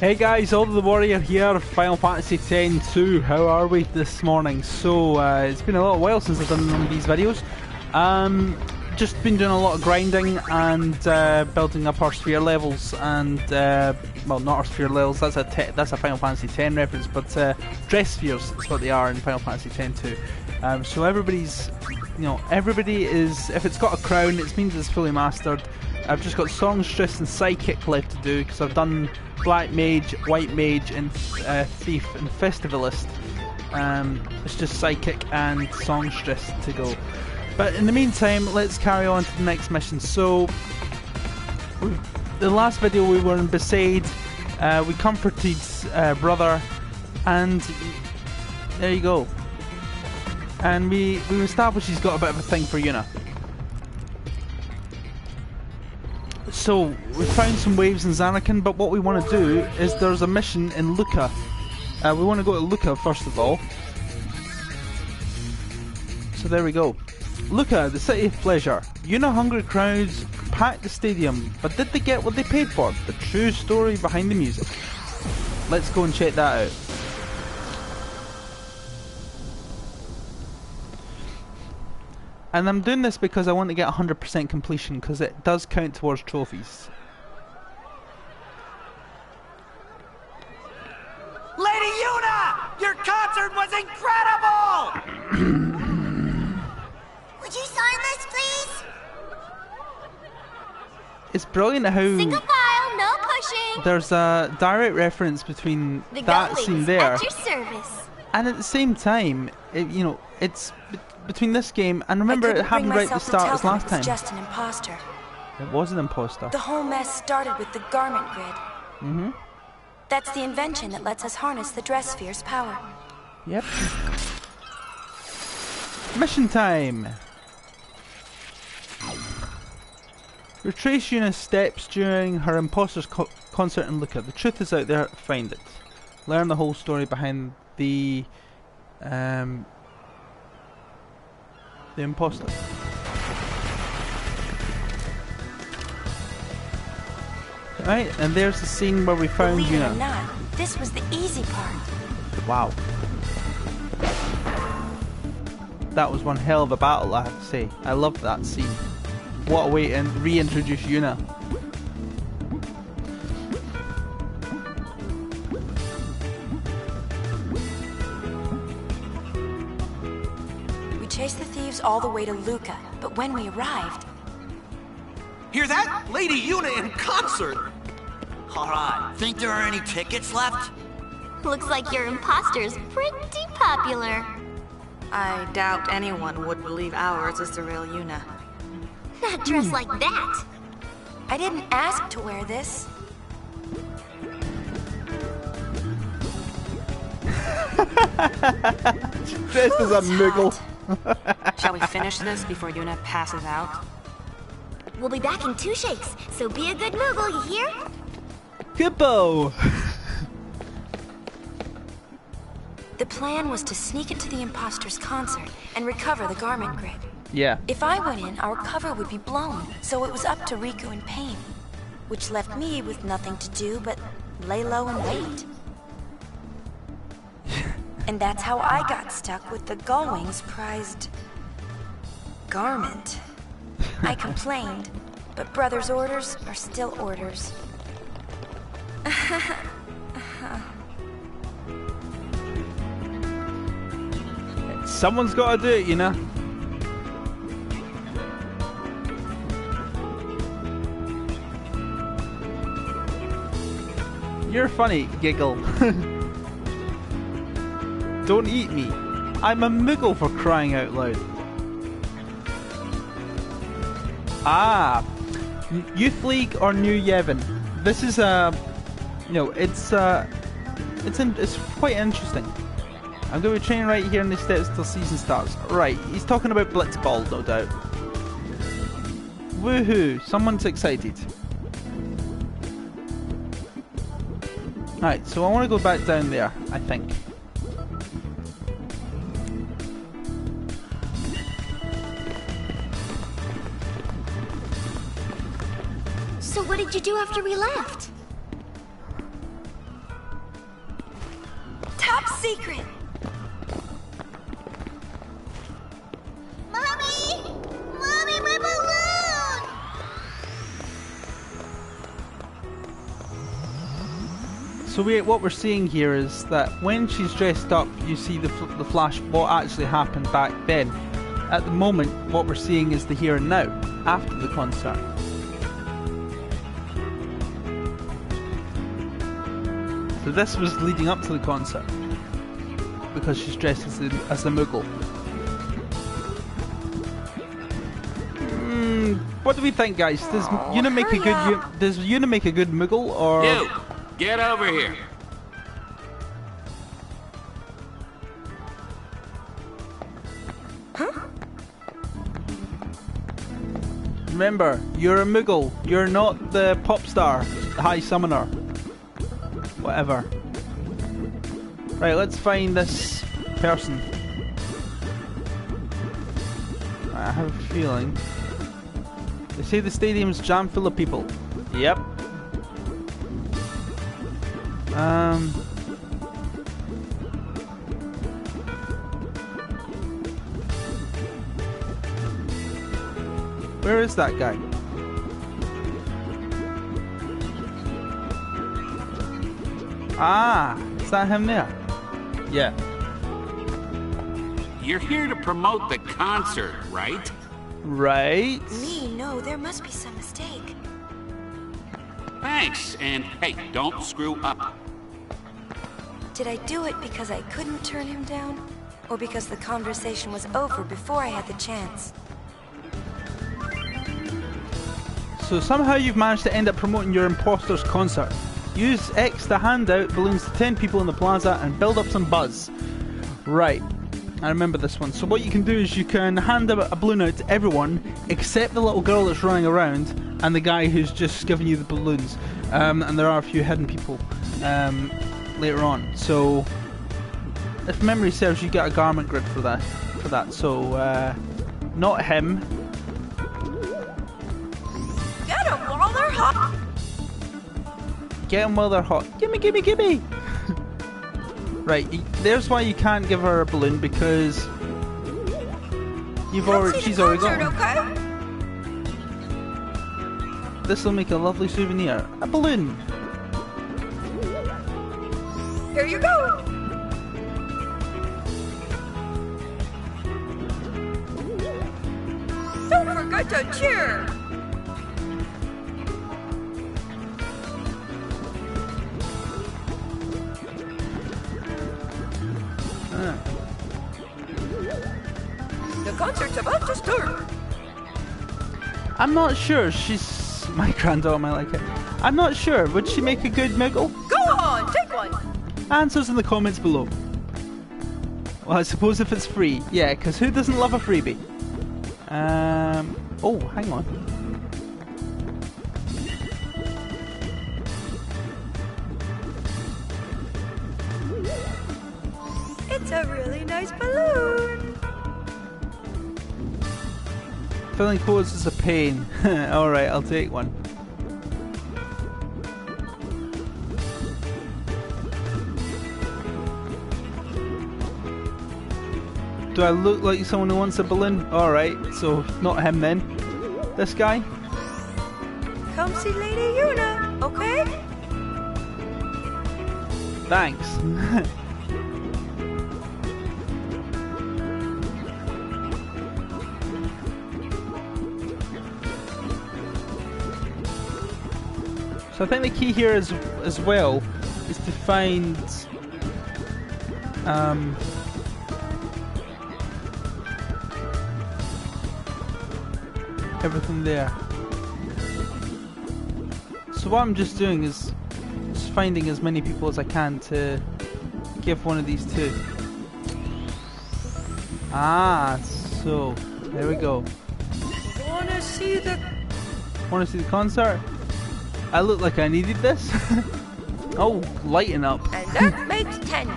Hey guys, AldoTheWarrior here, Final Fantasy X-2. How are we this morning? So, it's been a little while since I've done one of these videos. Just been doing a lot of grinding and building up our sphere levels and, well, not our sphere levels, that's a Final Fantasy X reference, but dress spheres is what they are in Final Fantasy X-2. So everybody's, everybody is, if it's got a crown, it means it's fully mastered. I've just got Songstress and Psychic left to do, because I've done Black Mage, White Mage, and Thief and Festivalist. It's just Psychic and Songstress to go. But in the meantime, let's carry on to the next mission. So, the last video we were in Besaid, we comforted brother, and there you go. And we established he's got a bit of a thing for Yuna. So, we found some waves in Zanarkand, but what we want to do is there's a mission in Luca. We want to go to Luca first of all. So there we go. Luca, the city of pleasure. Yuna hungry crowds packed the stadium, but did they get what they paid for? The true story behind the music. Let's go and check that out. And I'm doing this because I want to get 100% completion, because it does count towards trophies. Lady Yuna! Your concert was incredible! Would you sign this, please? It's brilliant how Single file, no pushing. there's a direct reference between that scene there, at your service. and at the same time, it's between this game and remember it happened right at the start as last time. Just an imposter. It was an imposter. The whole mess started with the garment grid. Mm-hmm. That's the invention that lets us harness the dress sphere's power. Yep. Mission time. Retrace Yuna's steps during her imposter's concert in Luca. The truth is out there. Find it. Learn the whole story behind the imposter. Right, and there's the scene where we found Believe it or Yuna. not, this was the easy part. Wow. That was one hell of a battle, I have to say. I loved that scene. What a way to reintroduce Yuna. We chased the thieves all the way to Luca, but when we arrived... Hear that? Lady Yuna in concert! Alright, think there are any tickets left? Looks like your imposter's pretty popular. I doubt anyone would believe ours is the real Yuna. Not dressed like that. I didn't ask to wear this. Dressed as a Moogle. Shall we finish this before Yuna passes out? We'll be back in 2 shakes, so be a good Moogle, you hear? KUPO! The plan was to sneak into the imposter's concert and recover the garment grid. Yeah. If I went in, our cover would be blown, so it was up to Riku and Pain, which left me with nothing to do but lay low and wait. And that's how I got stuck with the Gullwing's prized garment. I complained, but Brother's orders are still orders. Someone's got to do it, You're funny, Giggle. Don't eat me. I'm a Moogle, for crying out loud. Ah, Youth League or New Yevon. This is it's quite interesting. I'm going to be training right here in the steps till season starts. Right, he's talking about Blitzball, no doubt. Woohoo! Someone's excited. Right, so I want to go back down there, I think. So what did you do after we left? top secret. Mommy! Mommy, my balloon! So what we're seeing here is that when she's dressed up, you see the flash what actually happened back then. At the moment, what we're seeing is the here and now, after the concert. So this was leading up to the concert, because she's dressed as the Moogle. What do we think, guys? Does Yuna make a good Moogle, or? You, get over here. Remember, you're a Moogle. You're not the pop star, high summoner. Whatever. Right, let's find this person. I have a feeling. They say the stadium's jam full of people. Yep. Where is that guy? Ah, is that him there? Yeah. You're here to promote the concert, right? Right. Me? No, there must be some mistake. Thanks, and hey, don't screw up. Did I do it because I couldn't turn him down? Or because the conversation was over before I had the chance? So somehow you've managed to end up promoting your imposter's concert. Use X to hand out balloons to 10 people in the plaza and build up some buzz. Right, I remember this one. So what you can do is you can hand a balloon out to everyone except the little girl that's running around and the guy who's just giving you the balloons. And there are a few hidden people later on. So if memory serves, you get a garment grid for that. So not him. Get them while they're hot! Get them while they're hot. Gimme, gimme, gimme! Right, there's why you can't give her a balloon, because she's already got one. Okay? This will make a lovely souvenir. A balloon! Here you go! Don't forget to cheer! The concert's about to start. I'm not sure. She's my granddaughter might like it. I'm not sure. Would she make a good Moogle? Go on, take one. Answers in the comments below. Well, I suppose if it's free. Yeah, because who doesn't love a freebie? Oh, hang on. It's a really nice balloon. Filling codes is a pain. Alright, I'll take one. Do I look like someone who wants a balloon? Alright, so not him then. This guy? Come see Lady Yuna, okay? Thanks. So I think the key here as well is to find everything there. So what I'm just doing is just finding as many people as I can to give one of these to. Ah, so there we go. Wanna see the concert? I look like I needed this. Oh, lighten up. And that makes 10.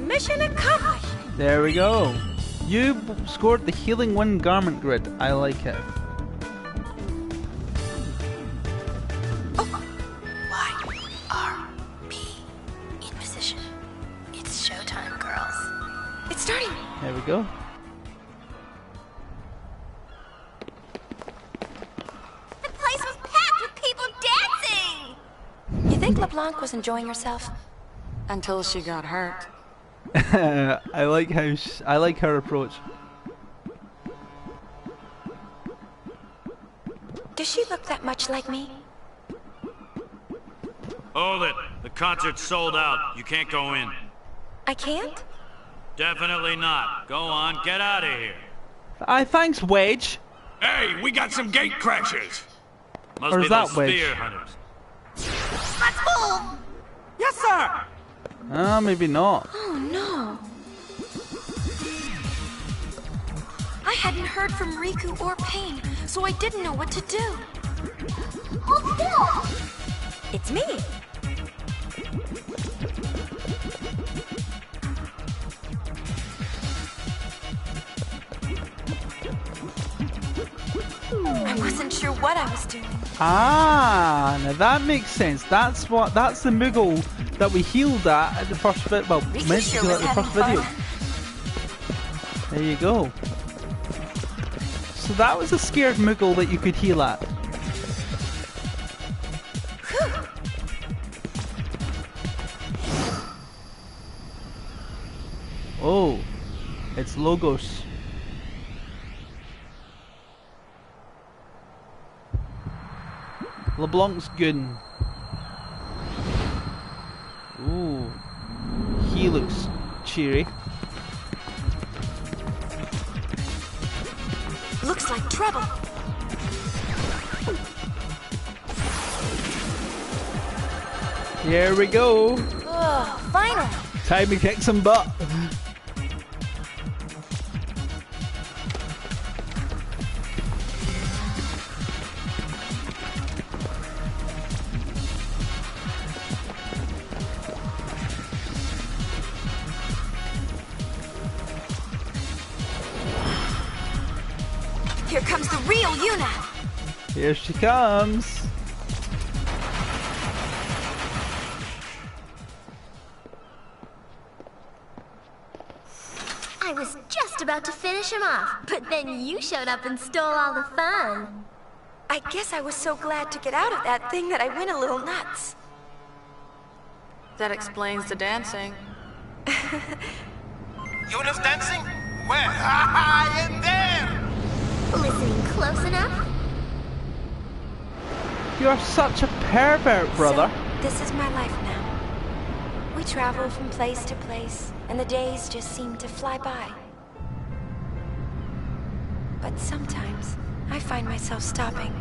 Mission accomplished. There we go. You scored the Healing 1 garment grid. I like it. Y-R-P. In position. starting. There we go. The place was packed with people dancing! You think LeBlanc was enjoying herself? Until she got hurt. I like how I like her approach. Does she look that much like me? Hold it. The concert's sold out. You can't go in. I can't? Definitely not. Go on, get out of here. Thanks, Wedge. Hey, we got some gate crashers. Must Or be is that those Wedge? spear hunters. Let's move! Yes, sir! Maybe not. Oh no. I hadn't heard from Riku or Pain, so I didn't know what to do. Hold still! It's me. I wasn't sure what I was doing. Ah, now that makes sense. That's the Moogle that we healed at the first bit. Well, Riku meant to sure heal was at the first having video. There you go. So that was a scared Moogle that you could heal at. Oh, it's Logos. LeBlanc's goon. Ooh, he looks cheery. Looks like trouble. Here we go. Ugh, finally. Time to kick some butt. Here comes the real Yuna. Here she comes. I was just about to finish him off, but then you showed up and stole all the fun. I guess I was so glad to get out of that thing that I went a little nuts. That explains the dancing. Yuna's dancing? Where? I am there! Listening close enough? You're such a pervert, brother. So, this is my life now. We travel from place to place, and the days just seem to fly by. But sometimes, I find myself stopping.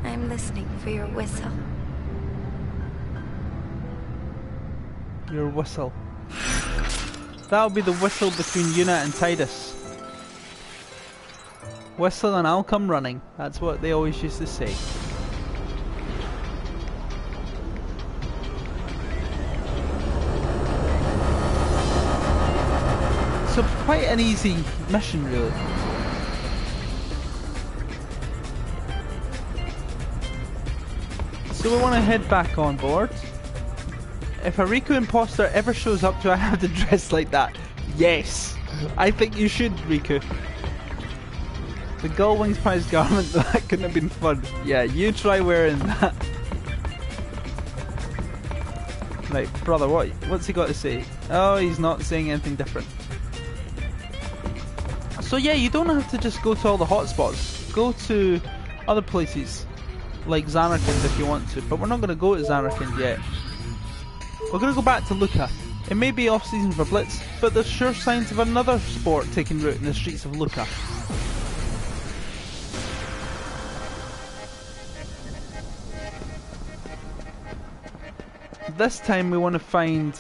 I'm listening for your whistle. Your whistle. That'll be the whistle between Yuna and Tidus. Whistle and I'll come running. That's what they always used to say. So quite an easy mission, really. So we want to head back on board. If a Riku imposter ever shows up, do I have to dress like that? Yes! I think you should, Riku. The Gull Wings Prize garment, that couldn't have been fun. Yeah, you try wearing that. Right, brother, what's he got to say? Oh, he's not saying anything different. So yeah, you don't have to just go to all the hotspots. Go to other places, like Zanarkand if you want to, but we're not going to go to Zanarkand yet. We're going to go back to Luca. It may be off-season for Blitz, but there's sure signs of another sport taking root in the streets of Luca. This time we want to find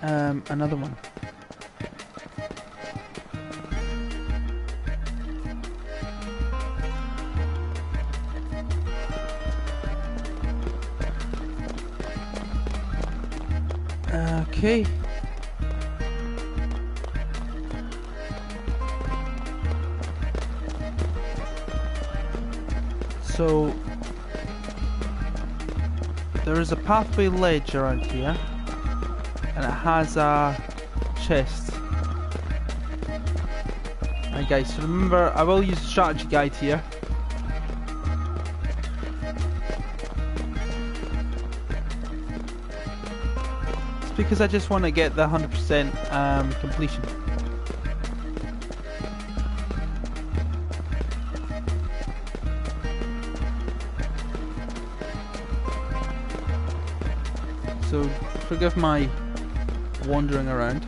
another one. Okay. So there is a pathway ledge around here. and it has a chest. Right guys, so remember I will use the strategy guide here. It's because I just want to get the 100% completion. So forgive my wandering around.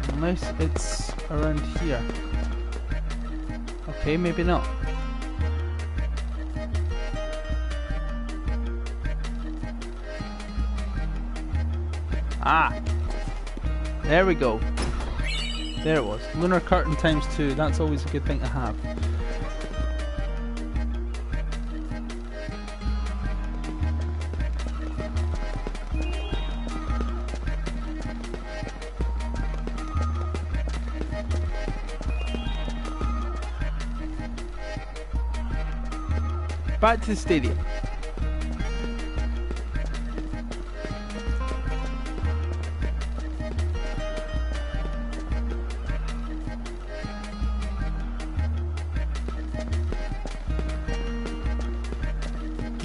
Unless it's around here. Okay, maybe not. Ah! There we go. There it was. Lunar curtain times 2. That's always a good thing to have. Back to the stadium.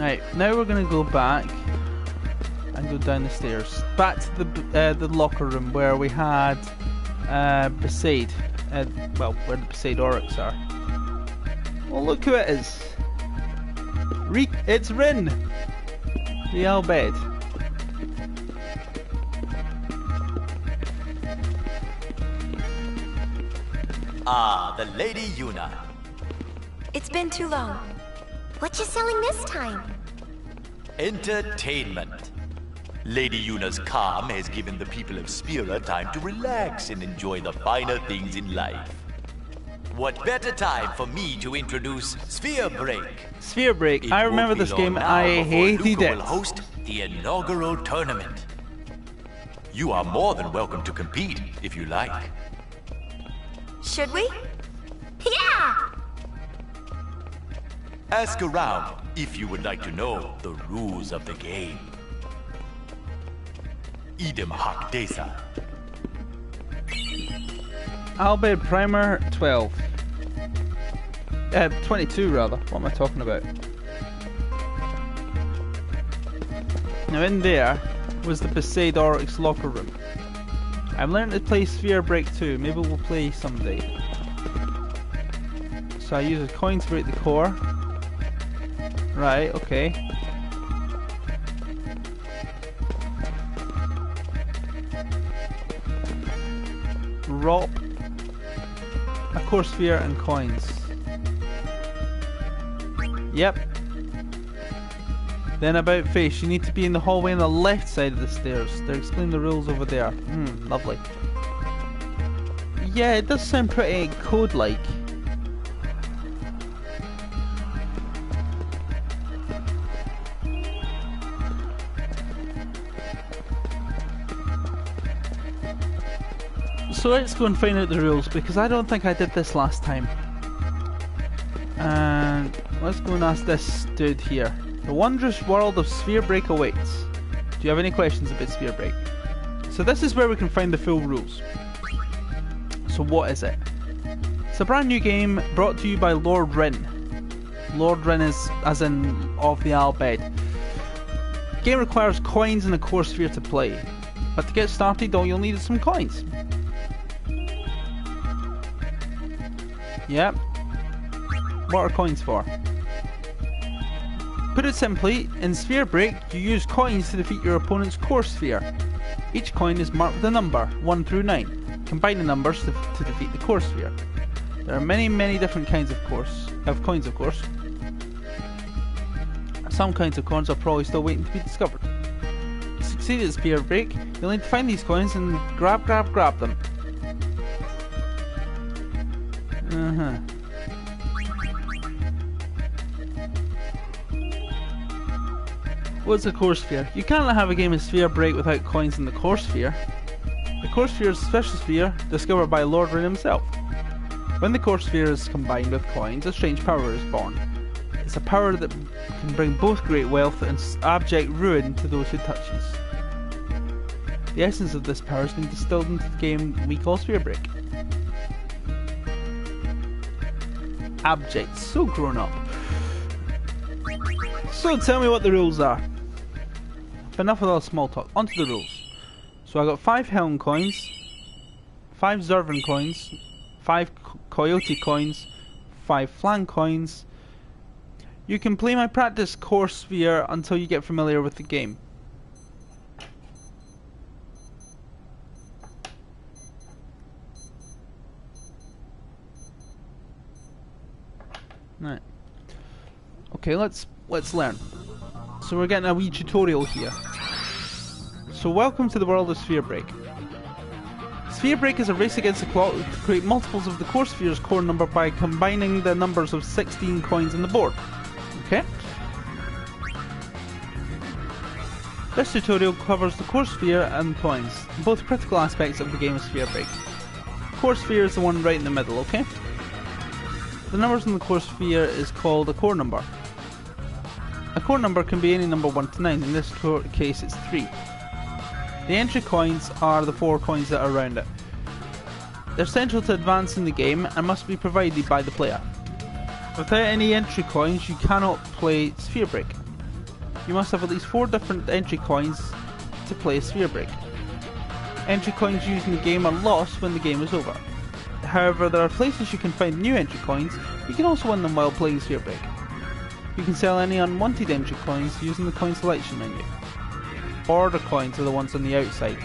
Right, now we're going to go back and go down the stairs. Back to the locker room where we had Besaid. Well, where the Besaid Oryx are. Well, look who it is. It's Rin! The Albed. Ah, the Lady Yuna. It's been too long. What you selling this time? Entertainment. Lady Yuna's calm has given the people of Sphera time to relax and enjoy the finer things in life. What better time for me to introduce Sphere Break? Sphere Break. I remember this game. I hated Luca it. will host the inaugural tournament. You are more than welcome to compete if you like. Should we? Yeah! Ask around if you would like to know the rules of the game. Idem Hak Desa. Albed Primer 12. 22 rather. What am I talking about? Now in there was the Besaid Oryx locker room. I'm learning to play Sphere Break 2. Maybe we'll play someday. So I use a coin to break the core. Right, okay. Rop, a core sphere and coins. Yep. Then about face, you need to be in the hallway on the left side of the stairs. They're explaining the rules over there. Lovely. Yeah, it does sound pretty code-like. So let's go and find out the rules, because I don't think I did this last time. And let's go and ask this dude here. The wondrous world of Sphere Break awaits. Do you have any questions about Sphere Break? So this is where we can find the full rules. So what is it? It's a brand new game brought to you by Lord Rin. Lord Rin is as in of the Albed. Game requires coins and a core sphere to play. But to get started, all you'll need is some coins. Yep. What are coins for? Put it simply, in Sphere Break, you use coins to defeat your opponent's core sphere. Each coin is marked with a number, 1 through 9. Combine the numbers to defeat the core sphere. There are many different kinds of coins, of course. Some kinds of coins are probably still waiting to be discovered. To succeed at Sphere Break, you'll need to find these coins and grab them. What's a core sphere? You can't have a game of Sphere Break without coins in the core sphere. The core sphere is a special sphere discovered by Lord Ruin himself. When the core sphere is combined with coins, a strange power is born. It's a power that can bring both great wealth and abject ruin to those who touches. The essence of this power has been distilled into the game we call Sphere Break. Abject, so grown up. So tell me what the rules are. Enough with all the small talk, onto the rules. So I got 5 Helm coins, 5 Zervan coins, 5 Coyote coins, 5 Flan coins. You can play my practice core sphere until you get familiar with the game. Right. Okay, let's learn. So we're getting a wee tutorial here. So welcome to the world of Sphere Break. Sphere Break is a race against the clock to create multiples of the core sphere's core number by combining the numbers of 16 coins on the board. Okay? This tutorial covers the core sphere and coins, both critical aspects of the game of Sphere Break. Core sphere is the one right in the middle, okay? The numbers in the core sphere is called a core number. A core number can be any number 1 to 9, in this case it's 3. The entry coins are the 4 coins that are around it. They're central to advancing the game and must be provided by the player. Without any entry coins you cannot play Sphere Break. You must have at least 4 different entry coins to play Sphere Break. Entry coins used in the game are lost when the game is over. However, there are places you can find new entry coins. You can also win them while playing Sphere Break. You can sell any unwanted entry coins using the coin selection menu. Border coins are the ones on the outside.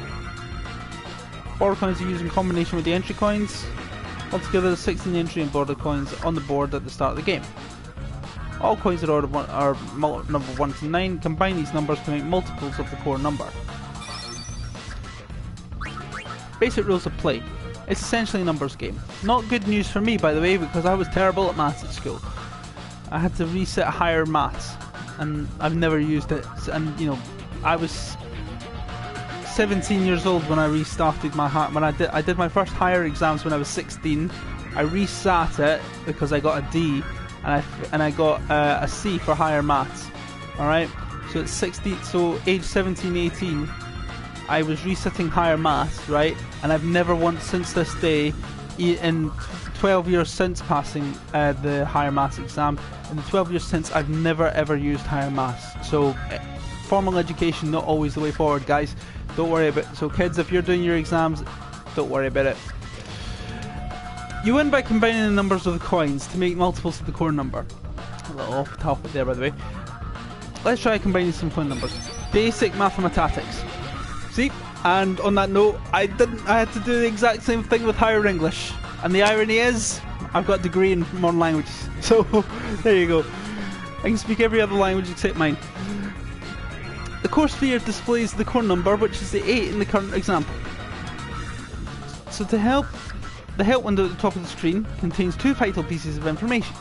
Border coins are used in combination with the entry coins. Altogether, there's 16 entry and border coins on the board at the start of the game. All coins are number 1 to 9. Combine these numbers to make multiples of the core number. Basic rules of play. It's essentially a numbers game. Not good news for me, by the way, because I was terrible at maths at school. I had to reset higher maths, and I've never used it. And you know, I was 17 years old when I restarted my I did my first higher exams when I was 16. I resat it because I got a D, and I got a C for higher maths. All right, so it's 16. So age 17, 18. I was resetting higher maths, right? And I've never once since this day, in 12 years since passing the higher maths exam, in the 12 years since, I've never ever used higher maths. So formal education, not always the way forward, guys. Don't worry about it. So kids, if you're doing your exams, don't worry about it. You win by combining the numbers of the coins to make multiples of the core number. A little off topic there, by the way. Let's try combining some coin numbers. Basic mathematics. See, and on that note, I had to do the exact same thing with higher English. And the irony is, I've got a degree in modern languages. So, there you go. I can speak every other language except mine. The core sphere displays the core number, which is the 8 in the current example. So to help, the help window at the top of the screen contains 2 vital pieces of information.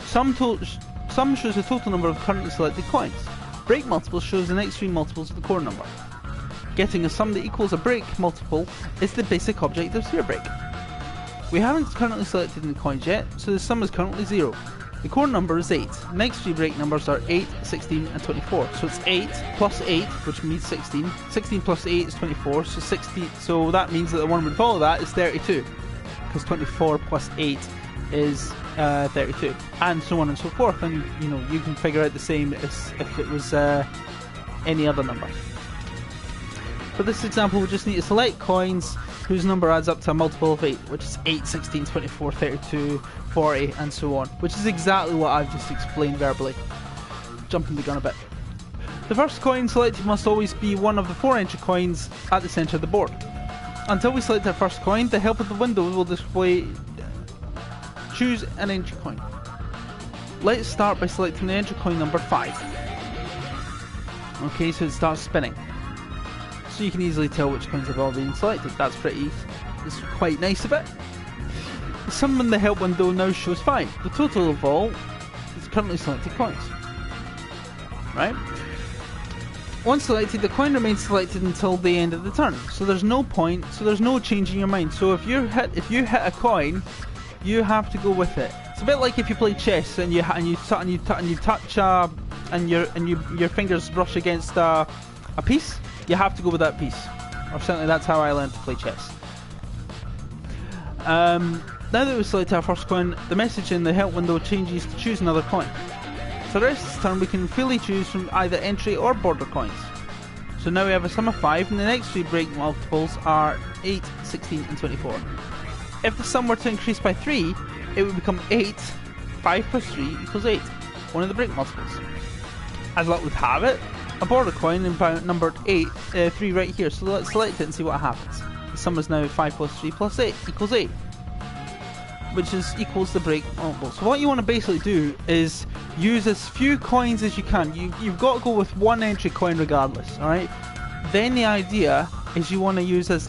Sum shows the total number of currently selected coins. Break multiples shows the next 3 multiples of the core number. Getting a sum that equals a break multiple is the basic object of Sphere Break. We haven't currently selected any coins yet, so the sum is currently 0. The core number is 8. The next 3 break numbers are 8, 16 and 24. So it's 8 plus 8, which means 16. 16 plus 8 is 24, so 16. So that means that the one would follow that is 32. Because 24 plus 8 is 32. And so on and so forth. And you know, you can figure out the same as if it was any other number. For this example, we just need to select coins whose number adds up to a multiple of 8, which is 8, 16, 24, 32, 40, and so on, which is exactly what I've just explained verbally. Jumping the gun a bit. The first coin selected must always be one of the 4 entry coins at the centre of the board. Until we select our first coin, the help of the window will display choose an entry coin. Let's start by selecting the entry coin number 5. Okay, so it starts spinning. So you can easily tell which coins have all been selected. That's it's quite nice of it. The sum in the help window now shows 5. The total of all is currently selected coins. Right? once selected, the coin remains selected until the end of the turn. So there's no point. So there's no change in your mind. So if you hit a coin, you have to go with it. It's a bit like if you play chess and your fingers brush against a piece. You have to go with that piece. Or certainly that's how I learned to play chess. Now that we've selected our first coin, the message in the help window changes to choose another coin. So the rest of this turn we can freely choose from either entry or border coins. So now we have a sum of 5, and the next 3 break multiples are 8, 16 and 24. If the sum were to increase by 3, it would become 8, 5 plus 3 equals 8, one of the break multiples. As luck would have it, a border coin numbered 3 right here, so let's select it and see what happens. The sum is now 5 plus 3 plus 8 equals 8, which equals the break multiple. So what you want to basically do is use as few coins as you can. You've got to go with one entry coin regardless, alright? Then the idea is you want to use as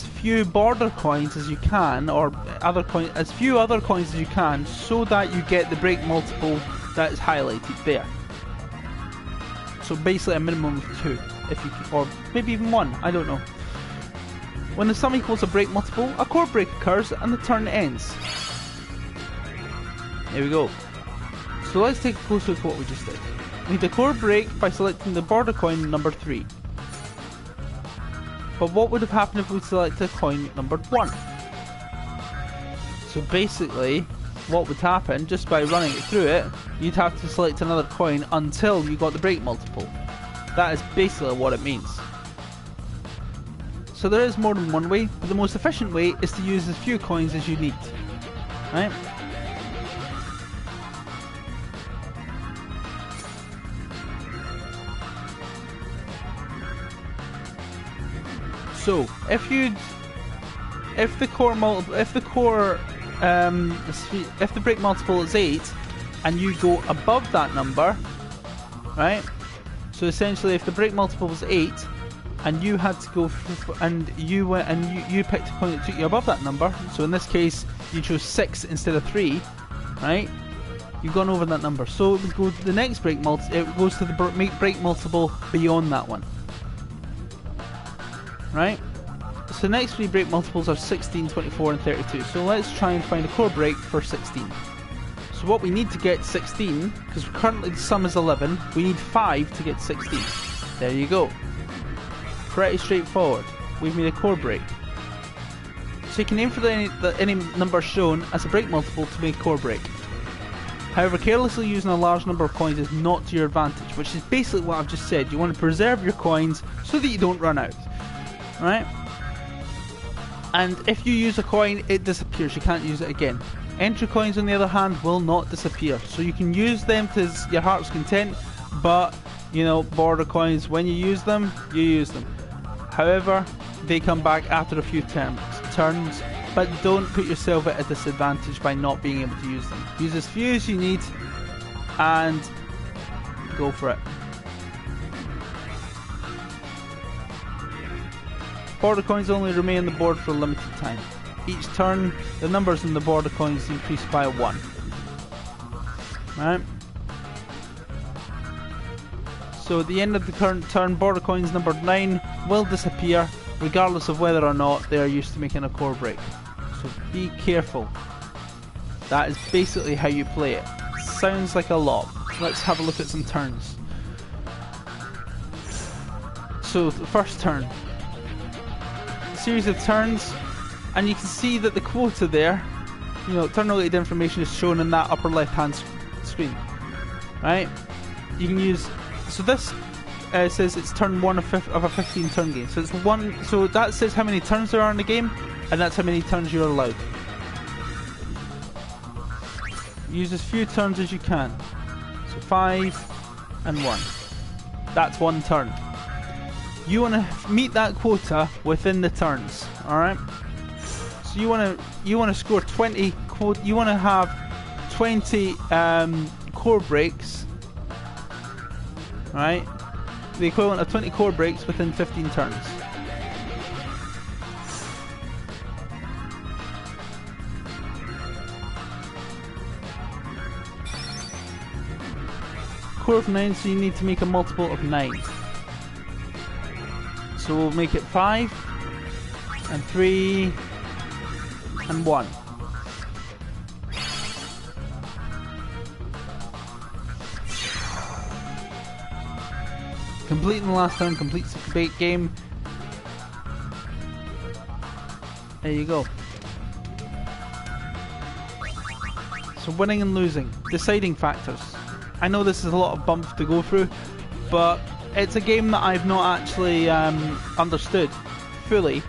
few border coins as you can, or as few other coins as you can, so that you get the break multiple that is highlighted there. So basically a minimum of 2, if you can, or maybe even 1, I don't know. When the sum equals a break multiple, a core break occurs and the turn ends. There we go. So let's take a closer look at what we just did. We need a core break by selecting the border coin number 3. But what would have happened if we selected coin number 1? So basically, what would happen, just by running it through it, you'd have to select another coin until you got the break multiple. That is basically what it means. So there is more than one way, but the most efficient way is to use as few coins as you need. Right? So if the break multiple is 8 and you go above that number, right? So essentially, if the break multiple was 8 and you had to go you picked a coin that took you above that number, so in this case you chose 6 instead of 3, right? You've gone over that number. So it would go to the next break multiple. It goes to the break multiple beyond that one. Right? So the next 3 break multiples are 16, 24 and 32. So let's try and find a core break for 16. So what we need to get 16, because currently the sum is 11, we need 5 to get 16. There you go. Pretty straightforward. We've made a core break. So you can aim for any number shown as a break multiple to make a core break. However, carelessly using a large number of coins is not to your advantage, which is basically what I've just said. You want to preserve your coins so that you don't run out. Right? And if you use a coin, it disappears. You can't use it again. Entry coins, on the other hand, will not disappear. So you can use them to your heart's content, but, you know, border coins, when you use them, you use them. However, they come back after a few turns. But don't put yourself at a disadvantage by not being able to use them. Use as few as you need and go for it. Border coins only remain on the board for a limited time. Each turn, the numbers in the border coins increase by 1. Right? So at the end of the current turn, border coins numbered 9 will disappear, regardless of whether or not they are used to making a core break. So be careful. That is basically how you play it. Sounds like a lot. Let's have a look at some turns. So the first turn. A series of turns, and you can see that the quota there, you know, turn related information is shown in that upper left hand screen. Right? You can use, so this says it's turn 1 of a 15 turn game. So it's 1, so that says how many turns there are in the game, and that's how many turns you're allowed. Use as few turns as you can. So 5 and 1. That's 1 turn. You want to meet that quota within the turns. Alright? So you want to score 20 you want to have 20 core breaks. Right? The equivalent of 20 core breaks within 15 turns. Core of 9, so you need to make a multiple of 9. So we'll make it 5 and 3 and 1. Completing the last turn completes the debate game. There you go. So winning and losing, deciding factors. I know this is a lot of bumps to go through, but it's a game that I've not actually understood fully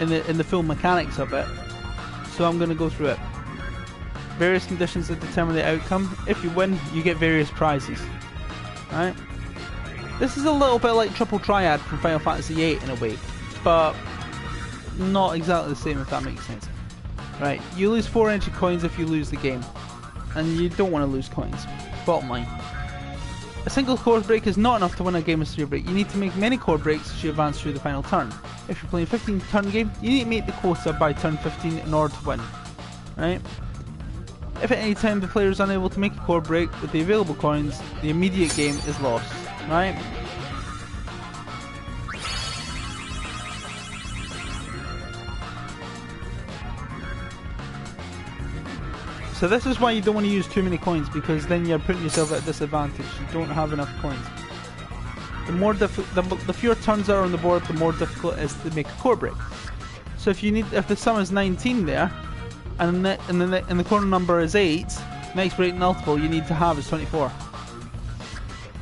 in the full mechanics of it. So I'm going to go through it. Various conditions that determine the outcome. If you win, you get various prizes. Right? This is a little bit like Triple Triad from Final Fantasy VIII in a way, but not exactly the same, if that makes sense. Right, you lose 4 entry coins if you lose the game, and you don't want to lose coins. Bottom line. A single chord break is not enough to win a game of Sphere Break. You need to make many chord breaks as you advance through the final turn. If you're playing a 15 turn game, you need to make the quota by turn 15 in order to win. Right? If at any time the player is unable to make a chord break with the available coins, the immediate game is lost. Right? So this is why you don't want to use too many coins, because then you're putting yourself at a disadvantage. You don't have enough coins. The fewer turns that are on the board, the more difficult it is to make a chord break. So if the sum is 19 there, and the corner number is 8, next break multiple you need to have is 24.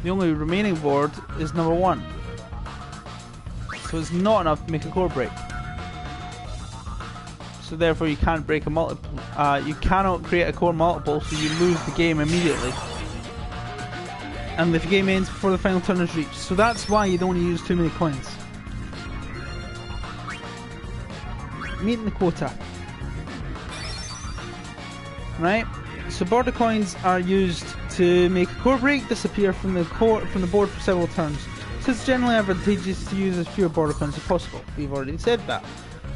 The only remaining board is number 1. So it's not enough to make a chord break. So therefore you can't break a multiple. You cannot create a chord multiple, so you lose the game immediately. And the game ends before the final turn is reached. So that's why you don't want to use too many coins. Meeting the quota. Right? So border coins are used to make a chord break disappear from the board for several turns. So it's generally advantageous to use as fewer border coins as possible. We've already said that.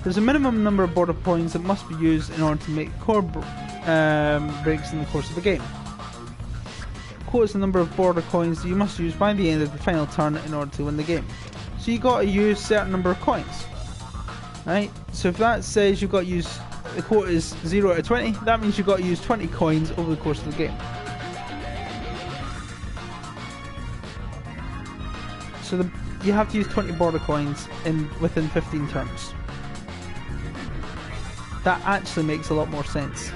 There's a minimum number of border coins that must be used in order to make chord breaks in the course of a game. Quota is the number of border coins that you must use by the end of the final turn in order to win the game. So you got to use a certain number of coins. Right? So if that says you've got to use, the quota is 0 out of 20, that means you've got to use 20 coins over the course of the game. So you have to use 20 border coins within 15 turns. That actually makes a lot more sense.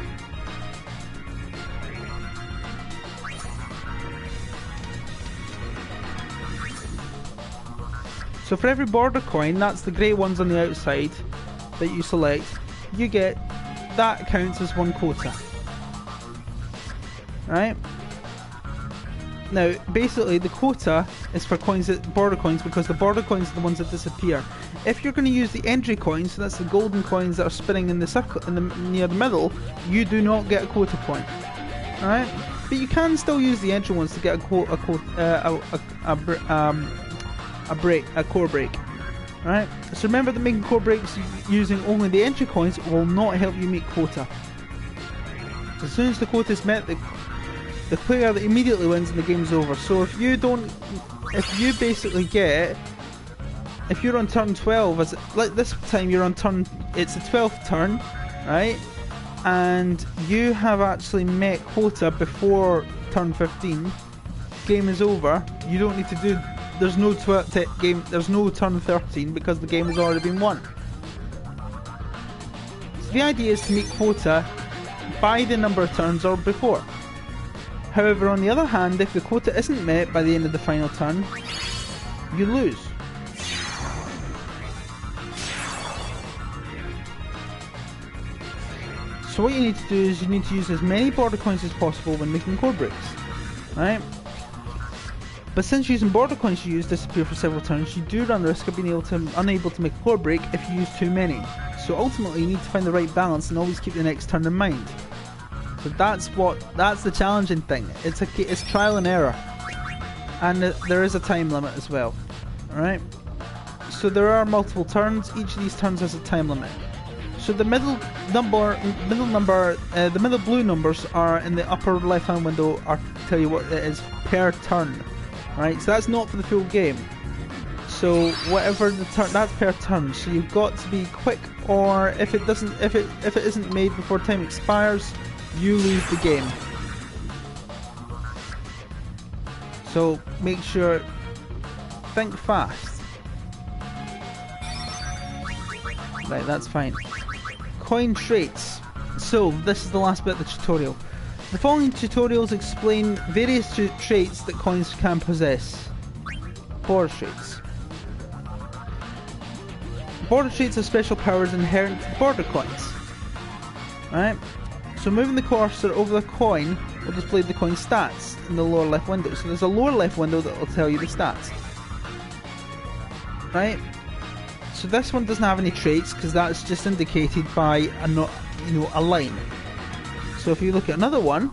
So for every border coin, that's the grey ones on the outside that you select, you get, that counts as 1 quota. Right? Now, basically the quota is for border coins, because the border coins are the ones that disappear. If you're going to use the entry coins, so that's the golden coins that are spinning in the circle near the middle, you do not get a quota point. Alright? But you can still use the entry ones to get a core break. Alright? So remember that making core breaks using only the entry coins will not help you make quota. As soon as the quota is met, the player that immediately wins and the game's over. So if you're on turn 12, like this time you're on turn, it's the 12th turn, right? And you have actually met quota before turn 15, game is over. You don't need to do, there's no turn 13 because the game has already been won. So the idea is to make quota by the number of turns or before. However, on the other hand, if the quota isn't met by the end of the final turn, you lose. So what you need to do is you need to use as many border coins as possible when making chord breaks. Right? But since using border coins you use disappear for several turns, you do run the risk of being unable to make a chord break if you use too many. So ultimately you need to find the right balance and always keep the next turn in mind. So that's the challenging thing. It's trial and error, and there is a time limit as well. Alright, so there are multiple turns. Each of these turns has a time limit. So the middle blue numbers are in the upper left hand window. I'll tell you what it is per turn. Right, so that's not for the full game. So whatever the turn, that's per turn. So you've got to be quick, or if it isn't made before time expires, you lose the game. So make sure, think fast. Right, that's fine. Coin traits. So this is the last bit of the tutorial. The following tutorials explain various traits that coins can possess. Border traits. Border traits have special powers inherent to border coins. Right? So moving the cursor over the coin will display the coin stats in the lower left window. So there's a lower left window that will tell you the stats. Right? So this one doesn't have any traits because that's just indicated by a line. So if you look at another one,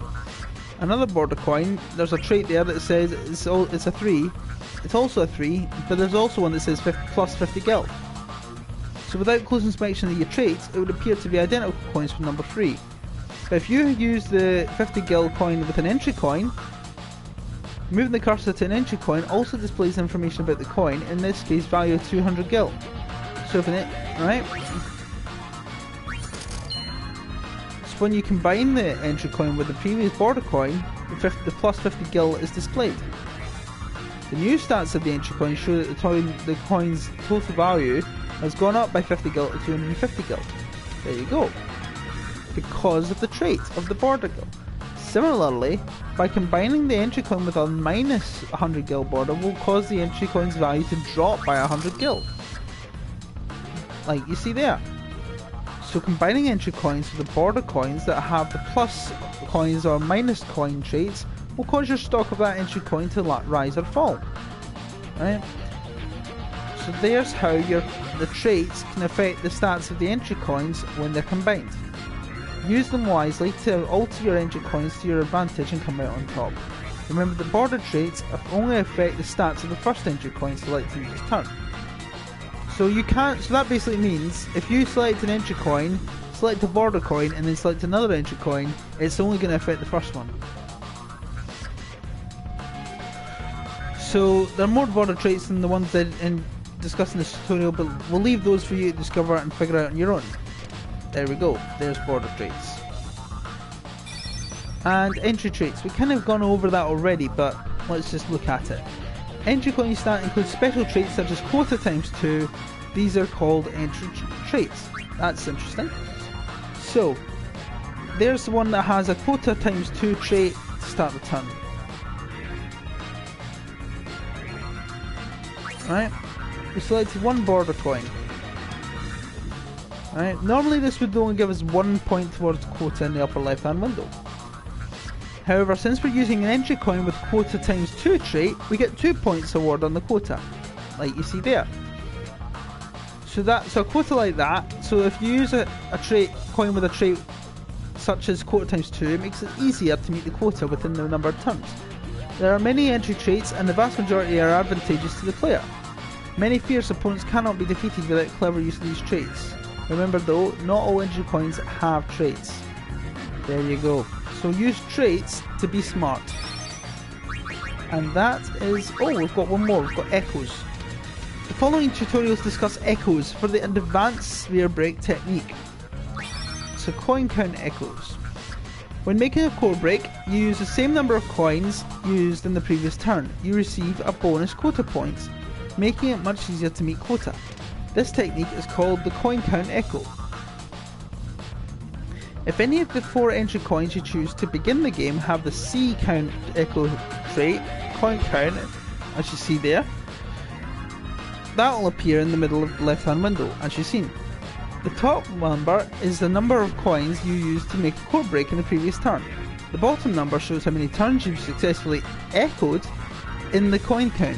another border coin, there's a trait there that says it's a 3. It's also a 3, but there's also one that says plus 50 gil. So without close inspection of your traits, it would appear to be identical coins from number 3. But if you use the 50 gil coin with an entry coin, moving the cursor to an entry coin also displays information about the coin, in this case value of 200 gil. So if right? So when you combine the entry coin with the previous border coin, the plus 50 gil is displayed. The new stats of the entry coin show that the coin's total value has gone up by 50 gil to 250 gil. There you go. Because of the trait of the border gil. Similarly, by combining the entry coin with a minus 100 gil border will cause the entry coin's value to drop by 100 gil. Like you see there. So combining entry coins with the border coins that have the plus coins or minus coin traits will cause your stock of that entry coin to rise or fall. Right? So there's how the traits can affect the stats of the entry coins when they're combined. Use them wisely to alter your entry coins to your advantage and come out on top. Remember that border traits only affect the stats of the first entry coin selected each turn. So that basically means if you select an entry coin, select a border coin and then select another entry coin, it's only going to affect the first one. So there are more border traits than the ones that discussed in this tutorial, but we'll leave those for you to discover and figure out on your own. There we go, there's border traits. And entry traits, we kind of gone over that already, but let's just look at it. Entry coin stat includes special traits such as quota times 2. These are called entry traits. That's interesting. So, there's the one that has a quota times 2 trait to start the turn. Right? We selected one border coin. Right? Normally this would only give us 1 point towards quota in the upper left hand window. However, since we're using an entry coin with quota times 2 trait, we get 2 points award on the quota, like you see there. So a quota like that, so if you use a coin with a trait such as quota times 2, it makes it easier to meet the quota within the number of turns. There are many entry traits and the vast majority are advantageous to the player. Many fierce opponents cannot be defeated without clever use of these traits. Remember though, not all entry coins have traits. There you go. So use traits to be smart. And that is... oh, we've got one more. We've got echoes. The following tutorials discuss echoes for the advanced sphere break technique. So coin count echoes. When making a core break, you use the same number of coins used in the previous turn. You receive a bonus quota points, making it much easier to meet quota. This technique is called the coin count echo. If any of the 4 entry coins you choose to begin the game have the C count echo trait, coin count, as you see there, that will appear in the middle of the left hand window, as you've seen. The top number is the number of coins you used to make a core break in the previous turn. The bottom number shows how many turns you've successfully echoed in the coin count.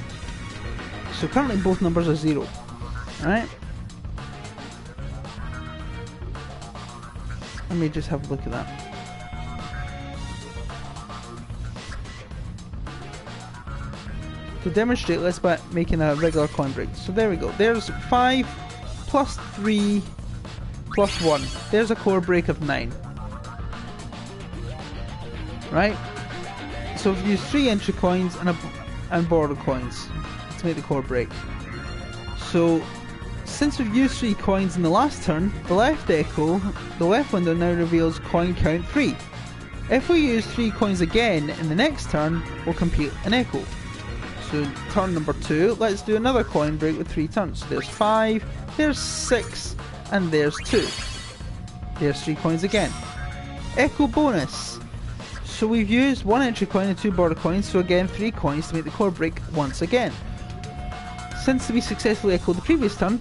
So currently both numbers are 0. Alright? Let me just have a look at that. To demonstrate, let's by making a regular coin break. So there we go. There's 5 plus 3 plus 1. There's a core break of 9. Right? So if you use 3 entry coins and border coins to make the core break. So, since we've used 3 coins in the last turn, the left window now reveals coin count 3. If we use 3 coins again in the next turn, we'll complete an echo. So turn number 2, let's do another coin break with 3 turns. So there's 5, there's 6, and there's 2. There's 3 coins again. Echo bonus. So we've used 1 entry coin and 2 border coins, so again 3 coins to make the core break once again. Since we successfully echoed the previous turn,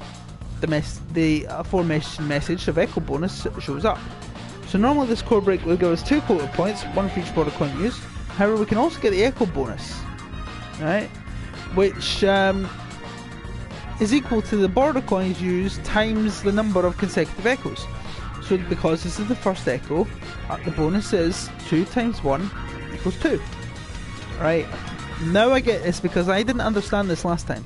the aforementioned message of echo bonus shows up. So normally this core break will give us 2 quota points, 1 for each border coin used. However, we can also get the echo bonus, right? Which is equal to the border coins used times the number of consecutive echoes. So because this is the first echo, the bonus is 2 times 1 equals 2. Right, now I get this because I didn't understand this last time.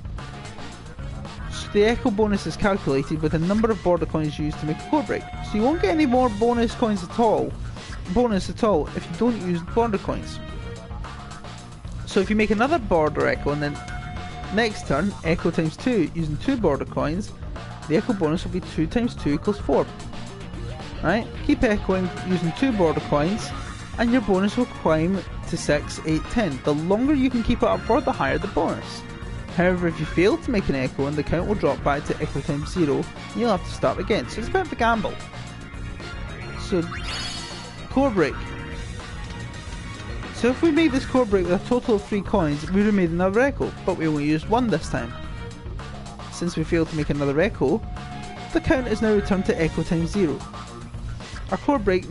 The echo bonus is calculated with the number of border coins used to make a core break. So you won't get any more bonus coins at all, if you don't use border coins. So if you make another border echo and then next turn, echo times 2 using 2 border coins, the echo bonus will be 2 times 2 equals 4. Right? Keep echoing using 2 border coins and your bonus will climb to 6, 8, 10. The longer you can keep it up for, the higher the bonus. However, if you fail to make an echo, and the count will drop back to echo times 0, and you'll have to start again. So it's a bit of a gamble. So, core break. So if we made this core break with a total of 3 coins, we would have made another echo, but we only used 1 this time. Since we failed to make another echo, the count is now returned to echo times 0. Our core break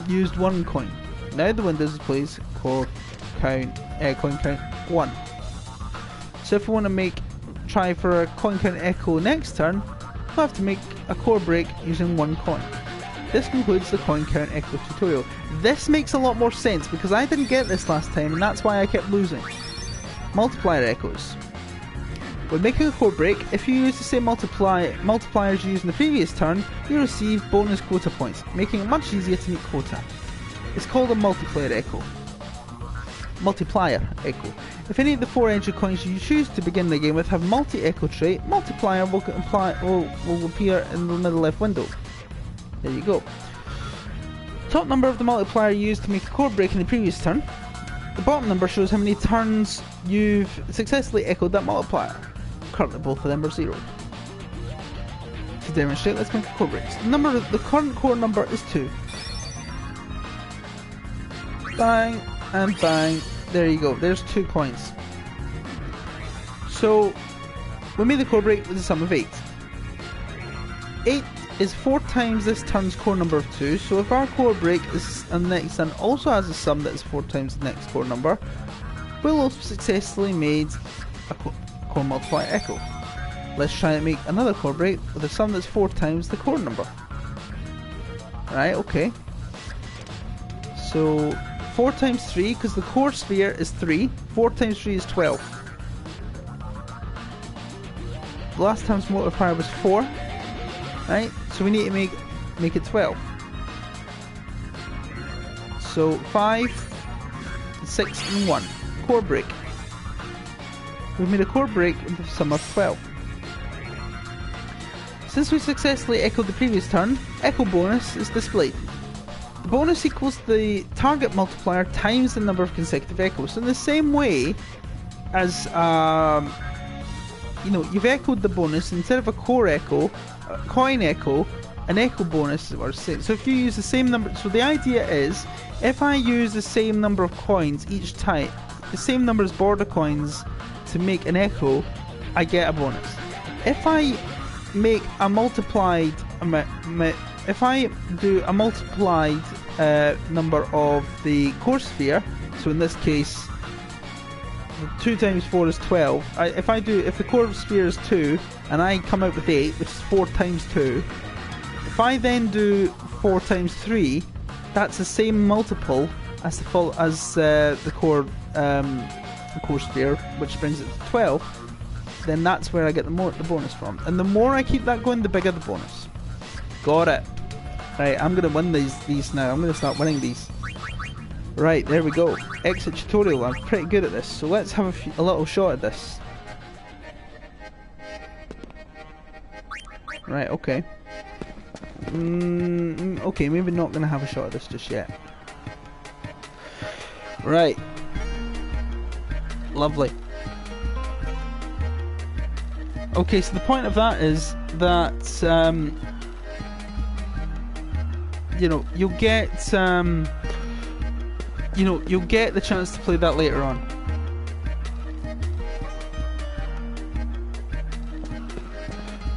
used 1 coin. Now the window displays coin count 1. So if we want to try for a coin count echo next turn, we'll have to make a core break using 1 coin. This concludes the coin count echo tutorial. This makes a lot more sense because I didn't get this last time and that's why I kept losing. Multiplier echoes. When making a core break, if you use the same multipliers used in the previous turn, you receive bonus quota points, making it much easier to meet quota. It's called a multiplier echo. If any of the 4 entry coins you choose to begin the game with have multi-echo trait, multiplier will appear in the middle left window. There you go. Top number of the multiplier used to make a core break in the previous turn. The bottom number shows how many turns you've successfully echoed that multiplier. Currently both of them are 0. To demonstrate, let's make a core break. The current core number is 2. Bang and bang. There you go, there's 2 coins. So, we made the core break with a sum of 8. 8 is 4 times this turn's core number of 2, so if our core break is on the next turn also has a sum that is 4 times the next core number, we'll also successfully made a core multiplier echo. Let's try and make another core break with a sum that's 4 times the core number. Right, okay. So, 4 times 3, because the core sphere is 3, 4 times 3 is 12. The last time's multiplier was 4, right? So we need to make it 12. So 5, 6 and 1. Core break. We've made a core break with a sum of 12. Since we successfully echoed the previous turn, echo bonus is displayed. The bonus equals the target multiplier times the number of consecutive echoes. So in the same way as you've echoed the bonus, instead of a core echo, a coin echo, an echo bonus are the same. So if you use the same number, so the idea is, if I use the same number of coins each time, the same number as border coins to make an echo, I get a bonus. If I make a multiplied, if I do a multiplied number of the core sphere, so in this case 2 times 4 is 12. If the core sphere is 2 and I come out with 8, which is 4 times 2, if I then do 4 times 3, that's the same multiple as the core sphere, which brings it to 12. Then that's where I get the bonus from. And the more I keep that going, the bigger the bonus. Got it. Right, I'm gonna win these now. I'm gonna start winning these. Right, there we go. Exit tutorial. I'm pretty good at this, so let's have a little shot at this. Right, okay. Okay, maybe not going to have a shot at this just yet. Right. Lovely. Okay, so the point of that is that, you know, you'll get, you know, you'll get the chance to play that later on.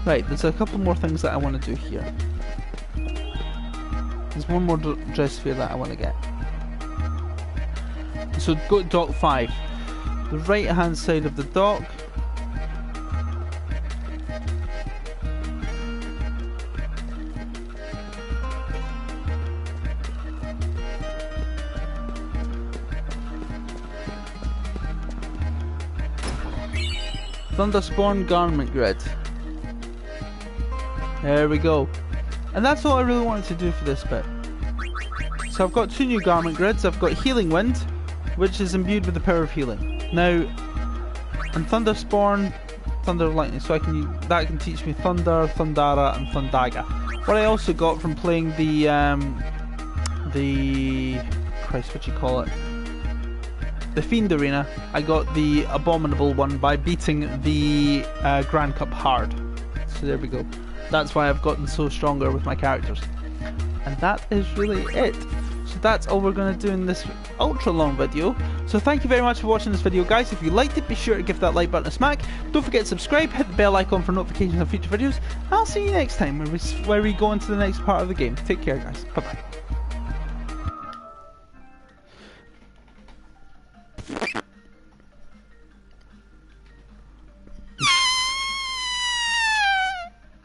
Right, there's a couple more things that I want to do here. There's one more dress sphere that I want to get. So go to dock 5. The right hand side of the dock. Thunderspawn garment grid. There we go. And that's all I really wanted to do for this bit. So I've got 2 new garment grids. I've got Healing Wind, which is imbued with the power of healing. Now, and Thunderspawn, Thunder of Lightning, so that can teach me Thunder, Thundara, and Thundaga. What I also got from playing the Christ, what do you call it? The Fiend Arena, I got the Abominable one by beating the Grand Cup hard. So there we go. That's why I've gotten so stronger with my characters. And that is really it. So that's all we're going to do in this ultra long video. So thank you very much for watching this video, guys. If you liked it, be sure to give that like button a smack. Don't forget to subscribe, hit the bell icon for notifications of future videos. I'll see you next time where we go into the next part of the game. Take care, guys. Bye bye.